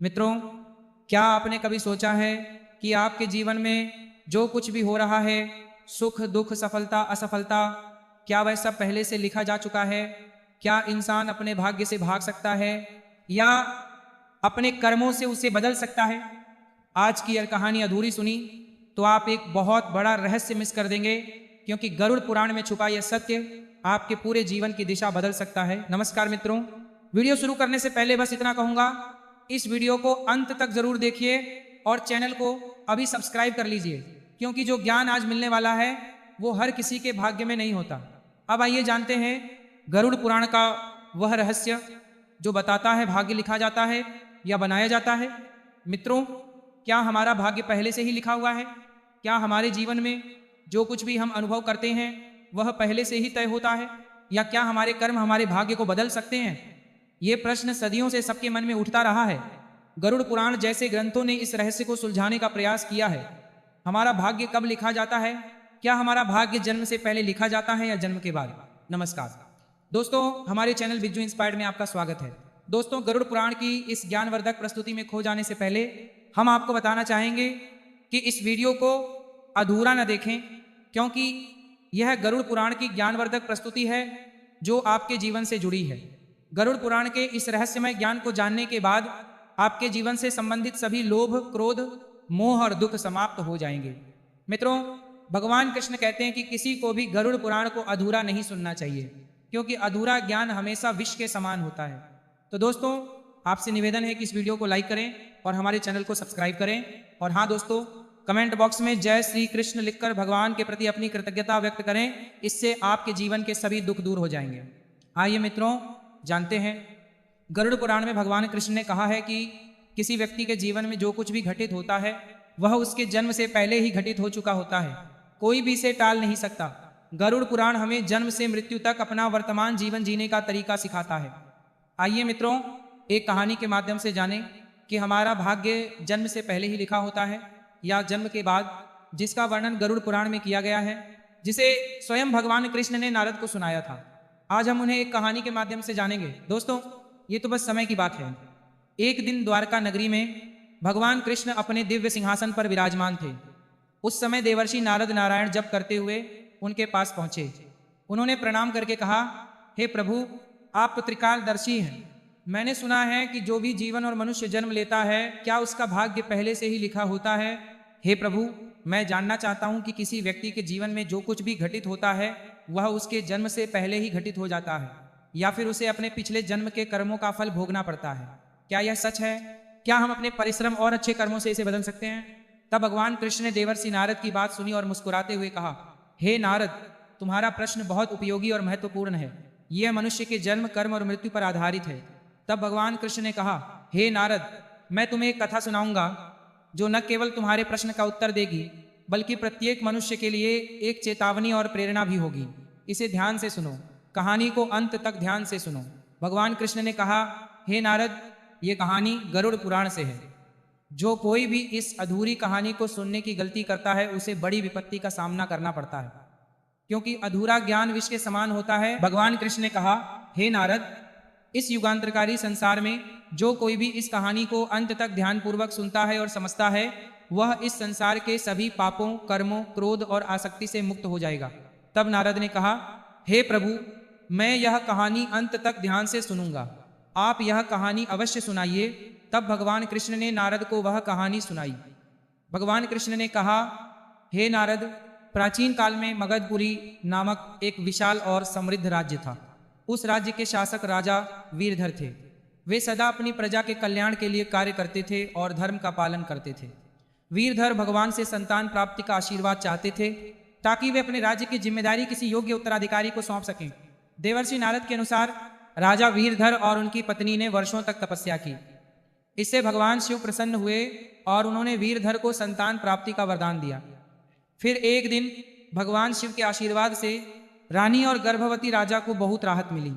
मित्रों, क्या आपने कभी सोचा है कि आपके जीवन में जो कुछ भी हो रहा है, सुख दुख सफलता असफलता, क्या वह सब पहले से लिखा जा चुका है? क्या इंसान अपने भाग्य से भाग सकता है या अपने कर्मों से उसे बदल सकता है? आज की यह कहानी अधूरी सुनी तो आप एक बहुत बड़ा रहस्य मिस कर देंगे, क्योंकि गरुड़ पुराण में छुपा यह सत्य आपके पूरे जीवन की दिशा बदल सकता है। नमस्कार मित्रों, वीडियो शुरू करने से पहले बस इतना कहूंगा, इस वीडियो को अंत तक जरूर देखिए और चैनल को अभी सब्सक्राइब कर लीजिए, क्योंकि जो ज्ञान आज मिलने वाला है वो हर किसी के भाग्य में नहीं होता। अब आइए जानते हैं गरुड़ पुराण का वह रहस्य जो बताता है भाग्य लिखा जाता है या बनाया जाता है। मित्रों, क्या हमारा भाग्य पहले से ही लिखा हुआ है? क्या हमारे जीवन में जो कुछ भी हम अनुभव करते हैं वह पहले से ही तय होता है, या क्या हमारे कर्म हमारे भाग्य को बदल सकते हैं? ये प्रश्न सदियों से सबके मन में उठता रहा है। गरुड़ पुराण जैसे ग्रंथों ने इस रहस्य को सुलझाने का प्रयास किया है। हमारा भाग्य कब लिखा जाता है? क्या हमारा भाग्य जन्म से पहले लिखा जाता है या जन्म के बाद? नमस्कार दोस्तों, हमारे चैनल बिज्जू इंस्पायर्ड में आपका स्वागत है। दोस्तों, गरुड़ पुराण की इस ज्ञानवर्धक प्रस्तुति में खो जाने से पहले हम आपको बताना चाहेंगे कि इस वीडियो को अधूरा न देखें, क्योंकि यह गरुड़ पुराण की ज्ञानवर्धक प्रस्तुति है जो आपके जीवन से जुड़ी है। गरुड़ पुराण के इस रहस्यमय ज्ञान को जानने के बाद आपके जीवन से संबंधित सभी लोभ, क्रोध, मोह और दुख समाप्त हो जाएंगे। मित्रों, भगवान कृष्ण कहते हैं कि किसी को भी गरुड़ पुराण को अधूरा नहीं सुनना चाहिए, क्योंकि अधूरा ज्ञान हमेशा विष के समान होता है। तो दोस्तों, आपसे निवेदन है कि इस वीडियो को लाइक करें और हमारे चैनल को सब्सक्राइब करें। और हाँ दोस्तों, कमेंट बॉक्स में जय श्री कृष्ण लिखकर भगवान के प्रति अपनी कृतज्ञता व्यक्त करें, इससे आपके जीवन के सभी दुख दूर हो जाएंगे। आइए मित्रों, जानते हैं गरुड़ पुराण में भगवान कृष्ण ने कहा है कि किसी व्यक्ति के जीवन में जो कुछ भी घटित होता है वह उसके जन्म से पहले ही घटित हो चुका होता है, कोई भी इसे टाल नहीं सकता। गरुड़ पुराण हमें जन्म से मृत्यु तक अपना वर्तमान जीवन जीने का तरीका सिखाता है। आइए मित्रों, एक कहानी के माध्यम से जानें कि हमारा भाग्य जन्म से पहले ही लिखा होता है या जन्म के बाद, जिसका वर्णन गरुड़ पुराण में किया गया है, जिसे स्वयं भगवान कृष्ण ने नारद को सुनाया था। आज हम उन्हें एक कहानी के माध्यम से जानेंगे। दोस्तों, ये तो बस समय की बात है। एक दिन द्वारका नगरी में भगवान कृष्ण अपने दिव्य सिंहासन पर विराजमान थे। उस समय देवर्षि नारद नारायण जप करते हुए उनके पास पहुंचे। उन्होंने प्रणाम करके कहा, हे प्रभु, आप तो त्रिकालदर्शी हैं। मैंने सुना है कि जो भी जीवन और मनुष्य जन्म लेता है, क्या उसका भाग्य पहले से ही लिखा होता है? हे प्रभु, मैं जानना चाहता हूं कि किसी व्यक्ति के जीवन में जो कुछ भी घटित होता है वह उसके जन्म से पहले ही घटित हो जाता है, या फिर उसे अपने पिछले जन्म के कर्मों का फल भोगना पड़ता है। क्या यह सच है? क्या हम अपने परिश्रम और अच्छे कर्मों से इसे बदल सकते हैं? तब भगवान कृष्ण ने देवर्षि नारद की बात सुनी और मुस्कुराते हुए कहा, हे नारद, तुम्हारा प्रश्न बहुत उपयोगी और महत्वपूर्ण है। यह मनुष्य के जन्म, कर्म और मृत्यु पर आधारित है। तब भगवान कृष्ण ने कहा, हे नारद, मैं तुम्हें एक कथा सुनाऊंगा जो न केवल तुम्हारे प्रश्न का उत्तर देगी, बल्कि प्रत्येक मनुष्य के लिए एक चेतावनी और प्रेरणा भी होगी। इसे ध्यान से सुनो, कहानी को अंत तक ध्यान से सुनो। भगवान कृष्ण ने कहा, हे नारद, ये कहानी गरुड़ पुराण से है। जो कोई भी इस अधूरी कहानी को सुनने की गलती करता है उसे बड़ी विपत्ति का सामना करना पड़ता है, क्योंकि अधूरा ज्ञान विष के समान होता है। भगवान कृष्ण ने कहा, हे नारद, इस युगांतरकारी संसार में जो कोई भी इस कहानी को अंत तक ध्यानपूर्वक सुनता है और समझता है, वह इस संसार के सभी पापों, कर्मों, क्रोध और आसक्ति से मुक्त हो जाएगा। तब नारद ने कहा, हे प्रभु, मैं यह कहानी अंत तक ध्यान से सुनूंगा। आप यह कहानी अवश्य सुनाइए। तब भगवान कृष्ण ने नारद को वह कहानी सुनाई। भगवान कृष्ण ने कहा, हे नारद, प्राचीन काल में मगधपुरी नामक एक विशाल और समृद्ध राज्य था। उस राज्य के शासक राजा वीरधर थे। वे सदा अपनी प्रजा के कल्याण के लिए कार्य करते थे और धर्म का पालन करते थे। वीरधर भगवान से संतान प्राप्ति का आशीर्वाद चाहते थे, ताकि वे अपने राज्य की जिम्मेदारी किसी योग्य उत्तराधिकारी को सौंप सकें। देवर्षि नारद के अनुसार राजा वीरधर और उनकी पत्नी ने वर्षों तक तपस्या की। इससे भगवान शिव प्रसन्न हुए और उन्होंने वीरधर को संतान प्राप्ति का वरदान दिया। फिर एक दिन भगवान शिव के आशीर्वाद से रानी और गर्भवती राजा को बहुत राहत मिली।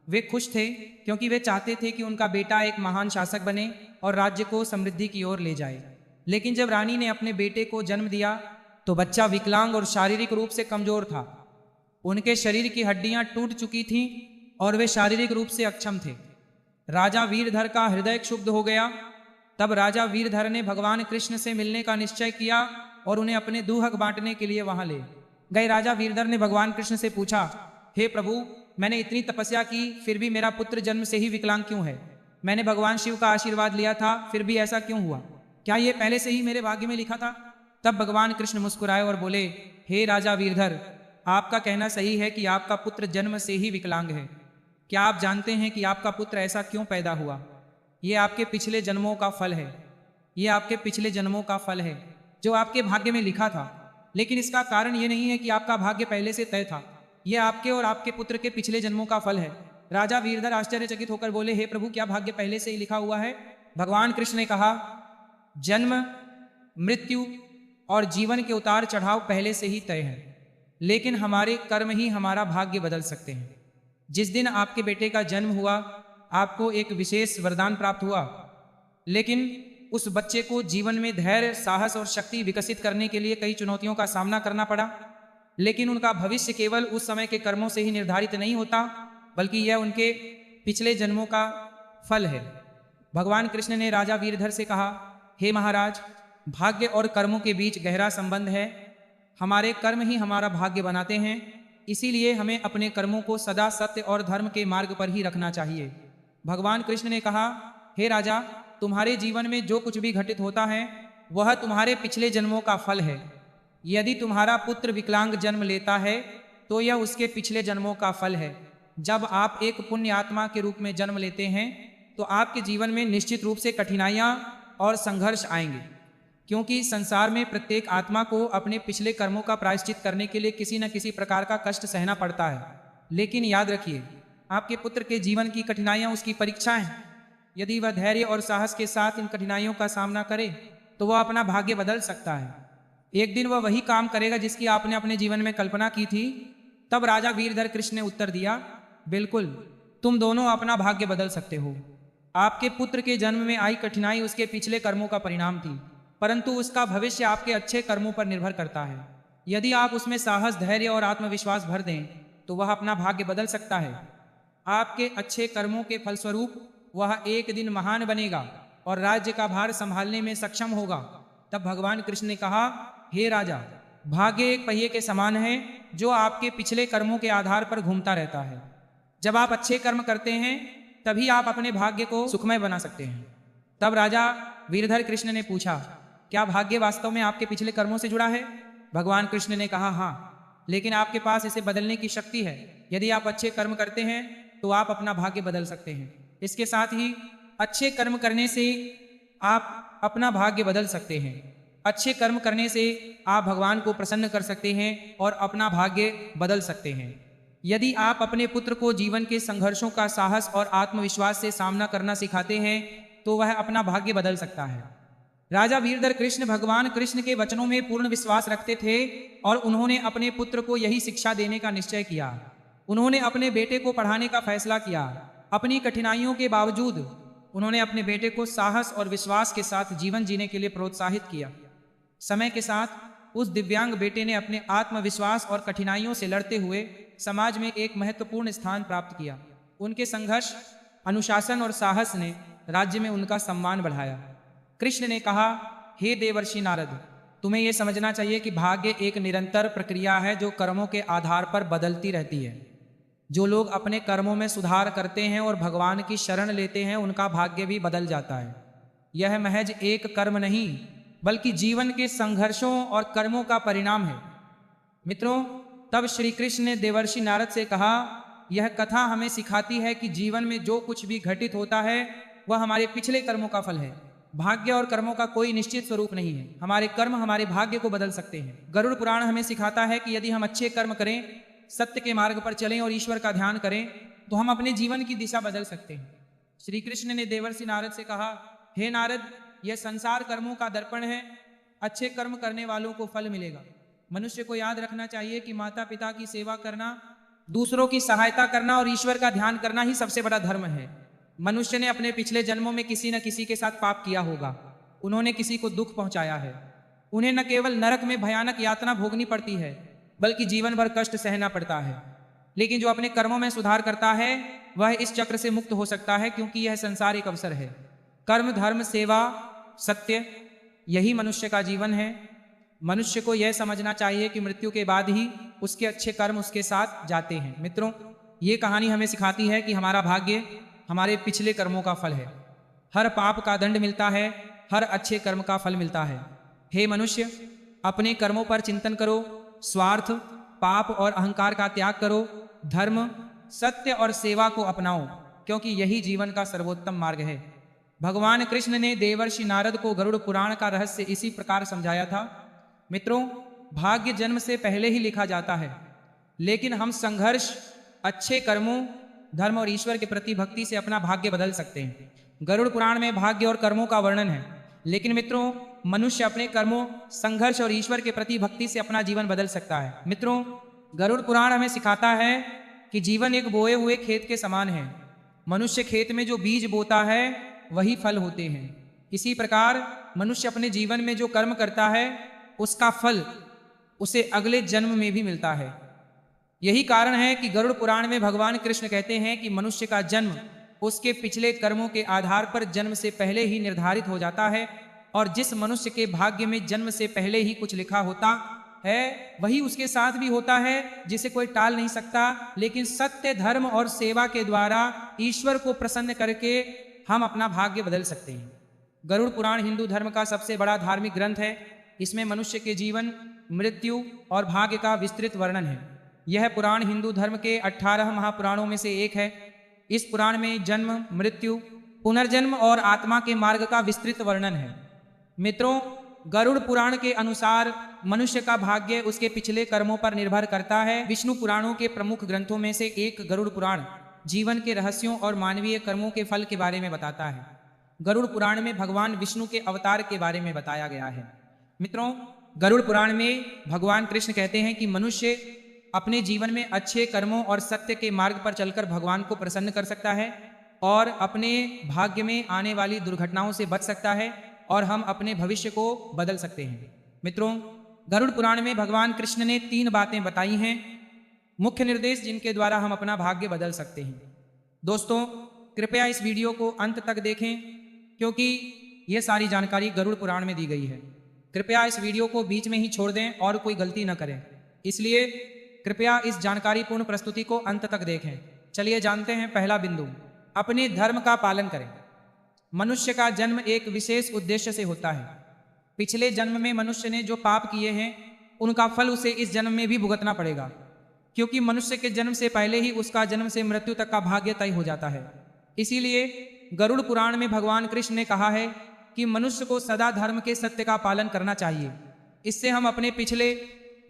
वे खुश थे, क्योंकि वे चाहते थे कि उनका बेटा एक महान शासक बने और राज्य को समृद्धि की ओर ले जाए। लेकिन जब रानी ने अपने बेटे को जन्म दिया तो बच्चा विकलांग और शारीरिक रूप से कमजोर था। उनके शरीर की हड्डियां टूट चुकी थीं और वे शारीरिक रूप से अक्षम थे। राजा वीरधर का हृदय क्षुब्ध हो गया तब राजा वीरधर ने भगवान कृष्ण से मिलने का निश्चय किया और उन्हें अपने दुहक बांटने के लिए वहां ले गए। राजा वीरधर ने भगवान कृष्ण से पूछा, हे प्रभु, मैंने इतनी तपस्या की, फिर भी मेरा पुत्र जन्म से ही विकलांग क्यों है? मैंने भगवान शिव का आशीर्वाद लिया था, फिर भी ऐसा क्यों हुआ? क्या ये पहले से ही मेरे भाग्य में लिखा था? तब भगवान कृष्ण मुस्कुराए और बोले, हे राजा वीरधर, आपका कहना सही है कि आपका पुत्र जन्म से ही विकलांग है। क्या आप जानते हैं कि आपका पुत्र ऐसा क्यों पैदा हुआ? ये आपके पिछले जन्मों का फल है। ये आपके पिछले जन्मों का फल है जो आपके भाग्य में लिखा था। लेकिन इसका कारण ये नहीं है कि आपका भाग्य पहले से तय था। यह आपके और आपके पुत्र के पिछले जन्मों का फल है। राजा वीरधर आश्चर्यचकित होकर बोले, हे प्रभु, क्या भाग्य पहले से ही लिखा हुआ है? भगवान कृष्ण ने कहा, जन्म, मृत्यु और जीवन के उतार चढ़ाव पहले से ही तय है, लेकिन हमारे कर्म ही हमारा भाग्य बदल सकते हैं। जिस दिन आपके बेटे का जन्म हुआ, आपको एक विशेष वरदान प्राप्त हुआ, लेकिन उस बच्चे को जीवन में धैर्य, साहस और शक्ति विकसित करने के लिए कई चुनौतियों का सामना करना पड़ा। लेकिन उनका भविष्य केवल उस समय के कर्मों से ही निर्धारित नहीं होता, बल्कि यह उनके पिछले जन्मों का फल है। भगवान कृष्ण ने राजा वीरधर से कहा, हे महाराज, भाग्य और कर्मों के बीच गहरा संबंध है। हमारे कर्म ही हमारा भाग्य बनाते हैं, इसीलिए हमें अपने कर्मों को सदा सत्य और धर्म के मार्ग पर ही रखना चाहिए। भगवान कृष्ण ने कहा, हे राजा, तुम्हारे जीवन में जो कुछ भी घटित होता है वह तुम्हारे पिछले जन्मों का फल है। यदि तुम्हारा पुत्र विकलांग जन्म लेता है तो यह उसके पिछले जन्मों का फल है। जब आप एक पुण्य आत्मा के रूप में जन्म लेते हैं तो आपके जीवन में निश्चित रूप से कठिनाइयाँ और संघर्ष आएंगे, क्योंकि संसार में प्रत्येक आत्मा को अपने पिछले कर्मों का प्रायश्चित करने के लिए किसी न किसी प्रकार का कष्ट सहना पड़ता है। लेकिन याद रखिए, आपके पुत्र के जीवन की कठिनाइयाँ उसकी परीक्षा हैं। यदि वह धैर्य और साहस के साथ इन कठिनाइयों का सामना करे तो वह अपना भाग्य बदल सकता है। एक दिन वह वही काम करेगा जिसकी आपने अपने जीवन में कल्पना की थी। तब राजा वीरधर कृष्ण ने उत्तर दिया, बिल्कुल, तुम दोनों अपना भाग्य बदल सकते हो। आपके पुत्र के जन्म में आई कठिनाई उसके पिछले कर्मों का परिणाम थी, परंतु उसका भविष्य आपके अच्छे कर्मों पर निर्भर करता है। यदि आप उसमें साहस, धैर्य और आत्मविश्वास भर दें तो वह अपना भाग्य बदल सकता है। आपके अच्छे कर्मों के फलस्वरूप वह एक दिन महान बनेगा और राज्य का भार संभालने में सक्षम होगा। तब भगवान कृष्ण ने कहा, हे राजा, भाग्य एक पहिए के समान है जो आपके पिछले कर्मों के आधार पर घूमता रहता है। जब आप अच्छे कर्म करते हैं तभी आप अपने भाग्य को सुखमय बना सकते हैं। तब राजा वीरधर कृष्ण ने पूछा, क्या भाग्य वास्तव में आपके पिछले कर्मों से जुड़ा है? भगवान कृष्ण ने कहा, हाँ, लेकिन आपके पास इसे बदलने की शक्ति है। यदि आप अच्छे कर्म करते हैं तो आप अपना भाग्य बदल सकते हैं। इसके साथ ही अच्छे कर्म करने से आप अपना भाग्य बदल सकते हैं। अच्छे कर्म करने से आप भगवान को प्रसन्न कर सकते हैं और अपना भाग्य बदल सकते हैं। यदि आप अपने पुत्र को जीवन के संघर्षों का साहस और आत्मविश्वास से सामना करना सिखाते हैं तो वह अपना भाग्य बदल सकता है। राजा वीरधर कृष्ण भगवान कृष्ण के वचनों में पूर्ण विश्वास रखते थे और उन्होंने अपने पुत्र को यही शिक्षा देने का निश्चय किया। उन्होंने अपने बेटे को पढ़ाने का फैसला किया। अपनी कठिनाइयों के बावजूद उन्होंने अपने बेटे को साहस और विश्वास के साथ जीवन जीने के लिए प्रोत्साहित किया। समय के साथ उस दिव्यांग बेटे ने अपने आत्मविश्वास और कठिनाइयों से लड़ते हुए समाज में एक महत्वपूर्ण स्थान प्राप्त किया। उनके संघर्ष, अनुशासन और साहस ने राज्य में उनका सम्मान बढ़ाया। कृष्ण ने कहा, हे देवर्षि नारद, तुम्हें यह समझना चाहिए कि भाग्य एक निरंतर प्रक्रिया है जो कर्मों के आधार पर बदलती रहती है। जो लोग अपने कर्मों में सुधार करते हैं और भगवान की शरण लेते हैं उनका भाग्य भी बदल जाता है। यह महज एक कर्म नहीं बल्कि जीवन के संघर्षों और कर्मों का परिणाम है। मित्रों, तब श्री कृष्ण ने देवर्षि नारद से कहा, यह कथा हमें सिखाती है कि जीवन में जो कुछ भी घटित होता है वह हमारे पिछले कर्मों का फल है। भाग्य और कर्मों का कोई निश्चित स्वरूप नहीं है। हमारे कर्म हमारे भाग्य को बदल सकते हैं। गरुड़ पुराण हमें सिखाता है कि यदि हम अच्छे कर्म करें, सत्य के मार्ग पर चलें और ईश्वर का ध्यान करें तो हम अपने जीवन की दिशा बदल सकते हैं। श्री कृष्ण ने देवर्षि नारद से कहा, हे नारद, यह संसार कर्मों का दर्पण है। अच्छे कर्म करने वालों को फल मिलेगा। मनुष्य को याद रखना चाहिए कि माता पिता की सेवा करना, दूसरों की सहायता करना और ईश्वर का ध्यान करना ही सबसे बड़ा धर्म है। मनुष्य ने अपने पिछले जन्मों में किसी न किसी के साथ पाप किया होगा। उन्होंने किसी को दुख पहुंचाया है। उन्हें न केवल नरक में भयानक यातना भोगनी पड़ती है बल्कि जीवन भर कष्ट सहना पड़ता है। लेकिन जो अपने कर्मों में सुधार करता है वह इस चक्र से मुक्त हो सकता है, क्योंकि यह संसार एक अवसर है। कर्म, धर्म, सेवा, सत्य, यही मनुष्य का जीवन है। मनुष्य को यह समझना चाहिए कि मृत्यु के बाद ही उसके अच्छे कर्म उसके साथ जाते हैं। मित्रों, ये कहानी हमें सिखाती है कि हमारा भाग्य हमारे पिछले कर्मों का फल है। हर पाप का दंड मिलता है, हर अच्छे कर्म का फल मिलता है। हे मनुष्य, अपने कर्मों पर चिंतन करो, स्वार्थ, पाप और अहंकार का त्याग करो, धर्म, सत्य और सेवा को अपनाओ, क्योंकि यही जीवन का सर्वोत्तम मार्ग है। भगवान कृष्ण ने देवर्षि नारद को गरुड़ पुराण का रहस्य इसी प्रकार समझाया था। मित्रों, भाग्य जन्म से पहले ही लिखा जाता है, लेकिन हम संघर्ष, अच्छे कर्मों, धर्म और ईश्वर के प्रति भक्ति से अपना भाग्य बदल सकते हैं। गरुड़ पुराण में भाग्य और कर्मों का वर्णन है, लेकिन मित्रों, मनुष्य अपने कर्मों, संघर्ष और ईश्वर के प्रति भक्ति से अपना जीवन बदल सकता है। मित्रों, गरुड़ पुराण हमें सिखाता है कि जीवन एक बोए हुए खेत के समान है। मनुष्य खेत में जो बीज बोता है वही फल होते हैं। इसी प्रकार मनुष्य अपने जीवन में जो कर्म करता है उसका फल उसे अगले जन्म में भी मिलता है। यही कारण है कि गरुड़ पुराण में भगवान कृष्ण कहते हैं कि मनुष्य का जन्म उसके पिछले कर्मों के आधार पर जन्म से पहले ही निर्धारित हो जाता है, और जिस मनुष्य के भाग्य में जन्म से पहले ही कुछ लिखा होता है वही उसके साथ भी होता है, जिसे कोई टाल नहीं सकता। लेकिन सत्य, धर्म और सेवा के द्वारा ईश्वर को प्रसन्न करके हम अपना भाग्य बदल सकते हैं। गरुड़ पुराण हिंदू धर्म का सबसे बड़ा धार्मिक ग्रंथ है। इसमें मनुष्य के जीवन, मृत्यु और भाग्य का विस्तृत वर्णन है। यह पुराण हिंदू धर्म के 18 महापुराणों में से एक है। इस पुराण में जन्म, मृत्यु, पुनर्जन्म और आत्मा के मार्ग का विस्तृत वर्णन है। मित्रों, गरुड़ पुराण के अनुसार मनुष्य का भाग्य उसके पिछले कर्मों पर निर्भर करता है। विष्णु पुराणों के प्रमुख ग्रंथों में से एक गरुड़ पुराण जीवन के रहस्यों और मानवीय कर्मों के फल के बारे में बताता है। गरुड़ पुराण में भगवान विष्णु के अवतार के बारे में बताया गया है। मित्रों, गरुड़ पुराण में भगवान कृष्ण कहते हैं कि मनुष्य अपने जीवन में अच्छे कर्मों और सत्य के मार्ग पर चलकर भगवान को प्रसन्न कर सकता है और अपने भाग्य में आने वाली दुर्घटनाओं से बच सकता है, और हम अपने भविष्य को बदल सकते हैं। मित्रों, गरुड़ पुराण में भगवान कृष्ण ने 3 बातें बताई हैं, मुख्य निर्देश जिनके द्वारा हम अपना भाग्य बदल सकते हैं। दोस्तों, कृपया इस वीडियो को अंत तक देखें, क्योंकि यह सारी जानकारी गरुड़ पुराण में दी गई है। कृपया इस वीडियो को बीच में ही छोड़ दें और कोई गलती न करें। इसलिए कृपया इस जानकारी पूर्ण प्रस्तुति को अंत तक देखें। चलिए जानते हैं पहला बिंदु, अपने धर्म का पालन करें। मनुष्य का जन्म एक विशेष उद्देश्य से होता है। पिछले जन्म में मनुष्य ने जो पाप किए हैं उनका फल उसे इस जन्म में भी भुगतना पड़ेगा, क्योंकि मनुष्य के जन्म से पहले ही उसका जन्म से मृत्यु तक का भाग्य तय हो जाता है। इसीलिए गरुड़ पुराण में भगवान कृष्ण ने कहा है कि मनुष्य को सदा धर्म के सत्य का पालन करना चाहिए। इससे हम अपने पिछले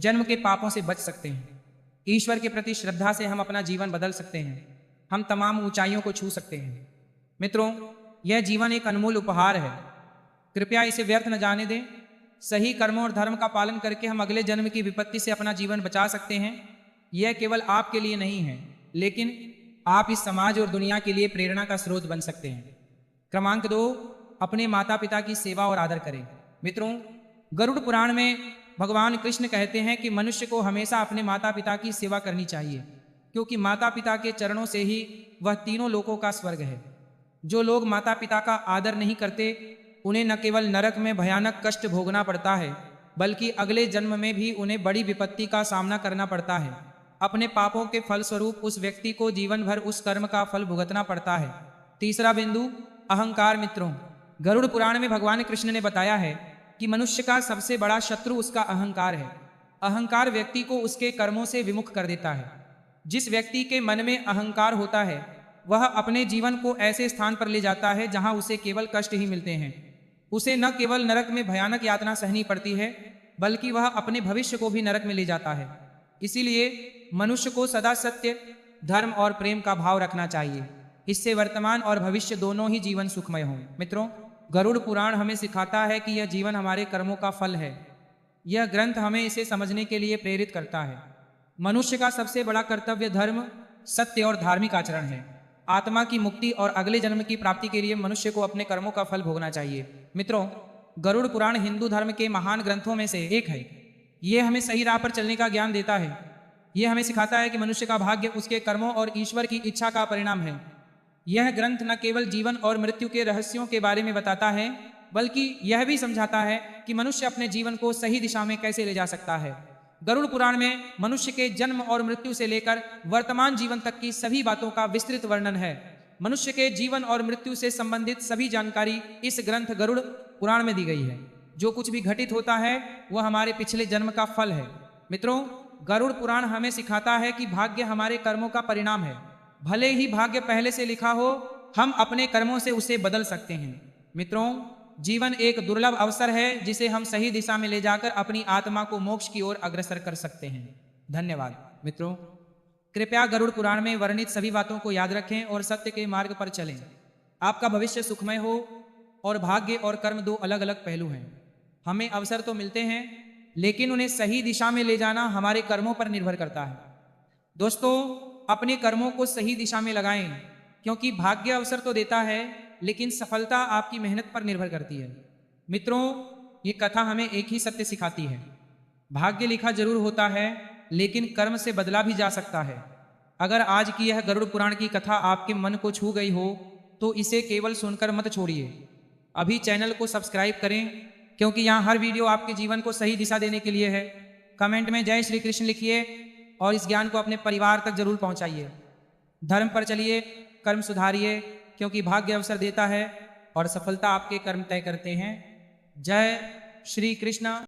जन्म के पापों से बच सकते हैं। ईश्वर के प्रति श्रद्धा से हम अपना जीवन बदल सकते हैं। हम तमाम ऊंचाइयों को छू सकते हैं। मित्रों, यह जीवन एक अनमोल उपहार है। कृपया इसे व्यर्थ न जाने दें। सही कर्मों और धर्म का पालन करके हम अगले जन्म की विपत्ति से अपना जीवन बचा सकते हैं। यह केवल आपके लिए नहीं है, लेकिन आप इस समाज और दुनिया के लिए प्रेरणा का स्रोत बन सकते हैं। क्रमांक 2, अपने माता पिता की सेवा और आदर करें। मित्रों, गरुड़ पुराण में भगवान कृष्ण कहते हैं कि मनुष्य को हमेशा अपने माता पिता की सेवा करनी चाहिए, क्योंकि माता पिता के चरणों से ही वह तीनों लोकों का स्वर्ग है। जो लोग माता पिता का आदर नहीं करते उन्हें न केवल नरक में भयानक कष्ट भोगना पड़ता है, बल्कि अगले जन्म में भी उन्हें बड़ी विपत्ति का सामना करना पड़ता है। अपने पापों के फलस्वरूप उस व्यक्ति को जीवन भर उस कर्म का फल भुगतना पड़ता है। तीसरा बिंदु, अहंकार। मित्रों, गरुड़ पुराण में भगवान कृष्ण ने बताया है कि मनुष्य का सबसे बड़ा शत्रु उसका अहंकार है। अहंकार व्यक्ति को उसके कर्मों से विमुख कर देता है। जिस व्यक्ति के मन में अहंकार होता है वह अपने जीवन को ऐसे स्थान पर ले जाता है जहां उसे केवल कष्ट ही मिलते हैं। उसे न केवल नरक में भयानक यातना सहनी पड़ती है, बल्कि वह अपने भविष्य को भी नरक में ले जाता है। इसीलिए मनुष्य को सदा सत्य, धर्म और प्रेम का भाव रखना चाहिए। इससे वर्तमान और भविष्य दोनों ही जीवन सुखमय हों। मित्रों, गरुड़ पुराण हमें सिखाता है कि यह जीवन हमारे कर्मों का फल है। यह ग्रंथ हमें इसे समझने के लिए प्रेरित करता है। मनुष्य का सबसे बड़ा कर्तव्य धर्म, सत्य और धार्मिक आचरण है। आत्मा की मुक्ति और अगले जन्म की प्राप्ति के लिए मनुष्य को अपने कर्मों का फल भोगना चाहिए। मित्रों, गरुड़ पुराण हिंदू धर्म के महान ग्रंथों में से एक है। यह हमें सही राह पर चलने का ज्ञान देता है। यह हमें सिखाता है कि मनुष्य का भाग्य उसके कर्मों और ईश्वर की इच्छा का परिणाम है। यह ग्रंथ न केवल जीवन और मृत्यु के रहस्यों के बारे में बताता है, बल्कि यह भी समझाता है कि मनुष्य अपने जीवन को सही दिशा में कैसे ले जा सकता है। गरुड़ पुराण में मनुष्य के जन्म और मृत्यु से लेकर वर्तमान जीवन तक की सभी बातों का विस्तृत वर्णन है। मनुष्य के जीवन और मृत्यु से संबंधित सभी जानकारी इस ग्रंथ गरुड़ पुराण में दी गई है। जो कुछ भी घटित होता है वह हमारे पिछले जन्म का फल है। मित्रों, गरुड़ पुराण हमें सिखाता है कि भाग्य हमारे कर्मों का परिणाम है। भले ही भाग्य पहले से लिखा हो, हम अपने कर्मों से उसे बदल सकते हैं। मित्रों, जीवन एक दुर्लभ अवसर है जिसे हम सही दिशा में ले जाकर अपनी आत्मा को मोक्ष की ओर अग्रसर कर सकते हैं। धन्यवाद। मित्रों, कृपया गरुड़ पुराण में वर्णित सभी बातों को याद रखें और सत्य के मार्ग पर चलें। आपका भविष्य सुखमय हो। और भाग्य और कर्म दो अलग अलग पहलू हैं। हमें अवसर तो मिलते हैं, लेकिन उन्हें सही दिशा में ले जाना हमारे कर्मों पर निर्भर करता है। दोस्तों, अपने कर्मों को सही दिशा में लगाएं, क्योंकि भाग्य अवसर तो देता है, लेकिन सफलता आपकी मेहनत पर निर्भर करती है। मित्रों, ये कथा हमें एक ही सत्य सिखाती है। भाग्य लिखा जरूर होता है, लेकिन कर्म से बदला भी जा सकता है। अगर आज की यह गरुड़ पुराण की कथा आपके मन को छू गई हो, तो इसे केवल सुनकर मत छोड़िए। अभी चैनल को सब्सक्राइब करें, क्योंकि यहाँ हर वीडियो आपके जीवन को सही दिशा देने के लिए है। कमेंट में जय श्री कृष्ण लिखिए और इस ज्ञान को अपने परिवार तक जरूर पहुंचाइए। धर्म पर चलिए, कर्म सुधारिए, क्योंकि भाग्य अवसर देता है और सफलता आपके कर्म तय करते हैं। जय श्री कृष्ण।